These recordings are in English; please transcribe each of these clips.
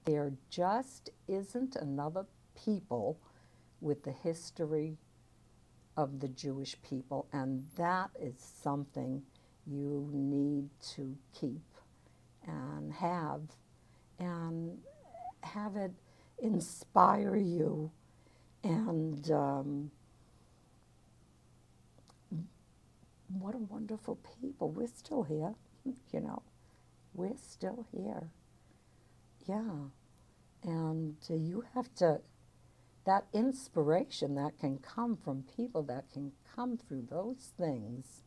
There just isn't another people with the history of the Jewish people, and that is something you need to keep and and have it inspire you. And what a wonderful people. We're still here, you know, we're still here. Yeah. And you have to, that inspiration that can come from people that can come through those things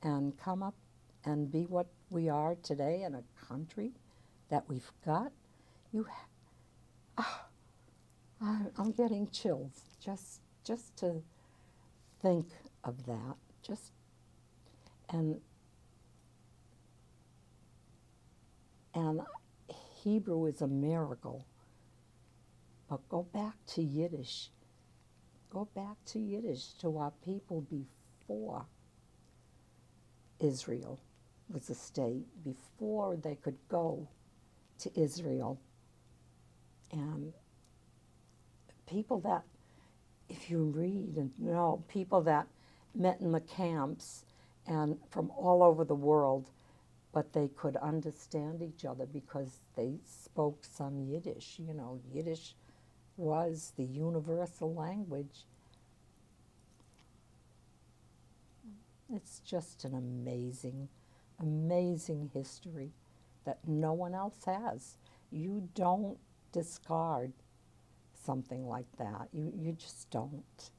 and come up and be what we are today in a country that we've got. You, I'm getting chills just to think of that. Just and and Hebrew is a miracle. But go back to Yiddish. Go back to Yiddish, to our people before Israel was a state, before they could go to Israel. And people that, if you read and know, people that met in the camps and from all over the world, but they could understand each other because they spoke some Yiddish. You know, Yiddish was the universal language. It's just an amazing, amazing history that no one else has. You don't discard something like that. You just don't.